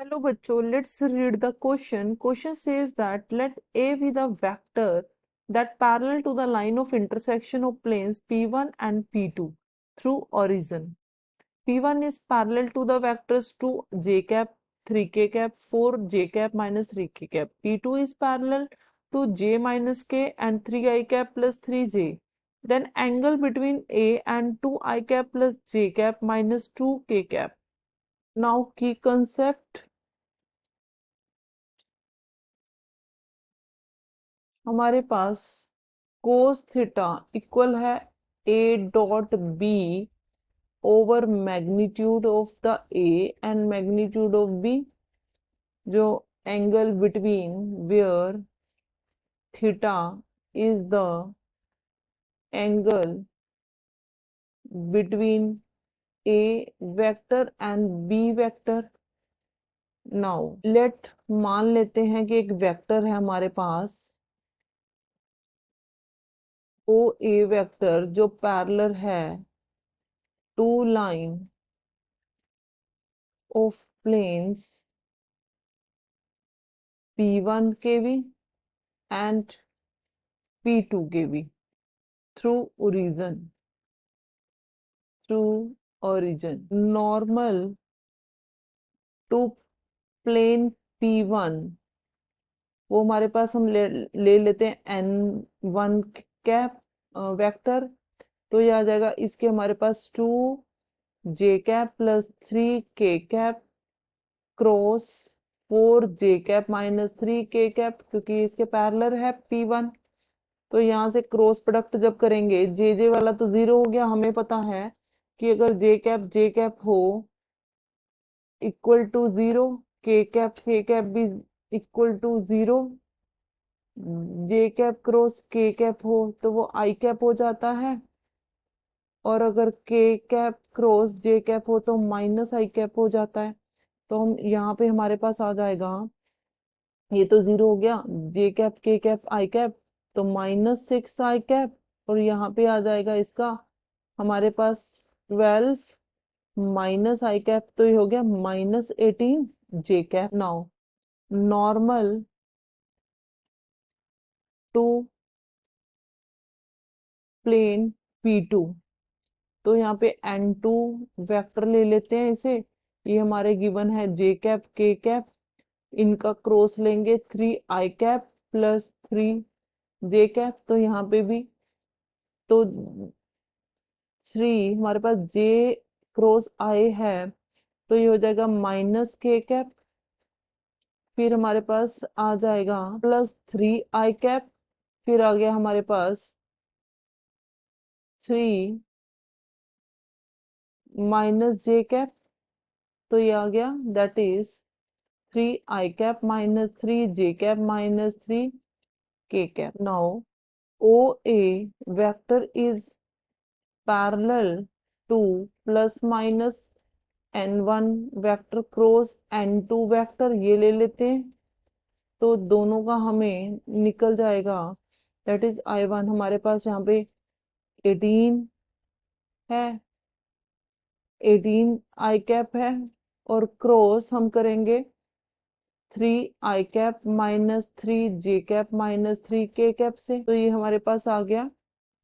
Hello बच्चों, let's read the question. Question says that let A be the vector that parallel to the line of intersection of planes P1 and P2 through origin. P1 is parallel to the vectors 2j cap, 3k cap, 4j cap minus 3k cap. P2 is parallel to j minus k and 3i cap plus 3j. Then angle between A and 2i cap plus j cap minus 2k cap. Now key concept. हमारे पास कोस theta equal है A dot B over magnitude of the A and magnitude of B, जो angle between where theta is the angle between A vector and B vector. Now let मान लेते हैं कि एक vector है हमारे पास ओ ए वेक्टर जो पैरेलल है to line of planes P1 kV and P2 kV through origin. Normal to plane P1 वो हमारे पास हम ले लेते हैं N1 कैप वेक्टर, तो ये आ जाएगा इसके हमारे पास 2j cap plus 3k cap cross 4j cap minus 3k cap, क्योंकि इसके पैरेलल है P1. तो यहाँ से क्रॉस प्रोडक्ट जब करेंगे जे वाला तो 0 हो गया. हमें पता है कि अगर जे कैप हो इक्वल टू 0, के कैप भी equal to 0, J cap cross K cap हो तो वो आई कैप हो जाता है, और अगर के कैप क्रॉस जे कैप हो तो माइनस आई कैप हो जाता है. तो हम यहाँ पे हमारे पास आ जाएगा, ये तो 0 हो गया, जे कैप के कैप आई कैप तो माइनस 6 आई कैप, और यहाँ पे आ जाएगा इसका हमारे पास 12 माइनस आई कैप, तो ये हो गया minus 18 J cap. Now normal to plane P2, तो यहाँ पे N2 वेक्टर ले लेते हैं इसे. ये हमारे गिवन है जे कैप के कैप, इनका क्रॉस लेंगे 3i cap plus 3j cap, तो यहाँ पे भी तो 3 हमारे पास j क्रॉस i है तो ये हो जाएगा माइनस के कैप, फिर हमारे पास आ जाएगा प्लस 3i कैप, फिर आ गया हमारे पास 3 माइनस जे कैप, तो ये आ गया that is 3i cap minus 3j cap minus 3k cap. Now O A vector is parallel to plus minus n1 vector cross n2 vector, ये ले लेते हैं तो दोनों का हमें निकल जाएगा दैट इज i1 हमारे पास यहाँ पे 18 है, 18 आई कैप है, और क्रॉस हम करेंगे 3i cap minus 3j cap minus 3k cap से, तो ये हमारे पास आ गया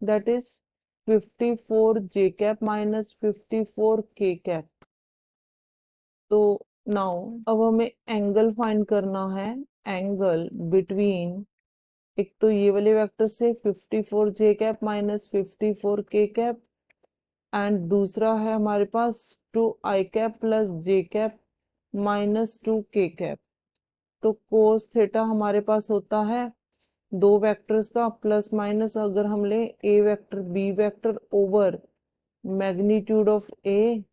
that is 54j cap minus 54k cap. तो नाउ अब हमें एंगल फाइंड करना है, एंगल बिटवीन एक तो ये वाले वेक्टर से 54j cap minus 54k cap, and दूसरा है हमारे पास 2i cap plus j cap minus 2k cap. तो कोस थीटा हमारे पास होता है दो वेक्टर्स का प्लस माइनस, अगर हम ले A vector B vector over magnitude of A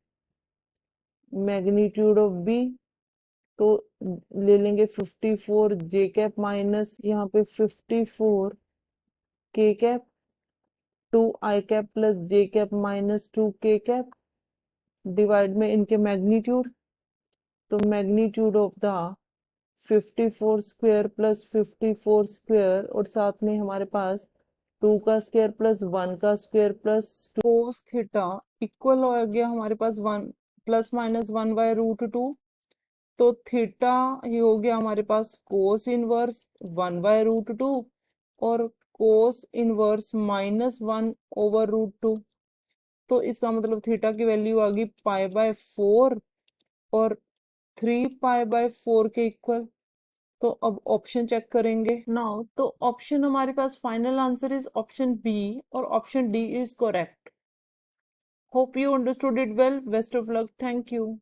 magnitude of B, तो ले लेंगे 54j कैप माइनस यहाँ पे 54k cap 2i cap plus j cap minus 2k cap divide में इनके मैग्नीट्यूड, तो magnitude of the 54 square plus 54 square, और साथ में हमारे पास 2 का स्क्वायर प्लस 1 का square plus cos theta equal हो गया हमारे पास 1 प्लस माइनस 1 बाय रूट 2. तो थीटा ही हो गया हमारे पास कोस इनवर्स 1/√2 और कोस इनवर्स -1/√2। तो इसका मतलब थीटा की वैल्यू आ गई π/4 और 3π/4 के इक्वल। तो अब ऑप्शन चेक करेंगे नाउ। तो ऑप्शन हमारे पास final answer is option B और option D is correct. Hope you understood it well. Best of luck. Thank you.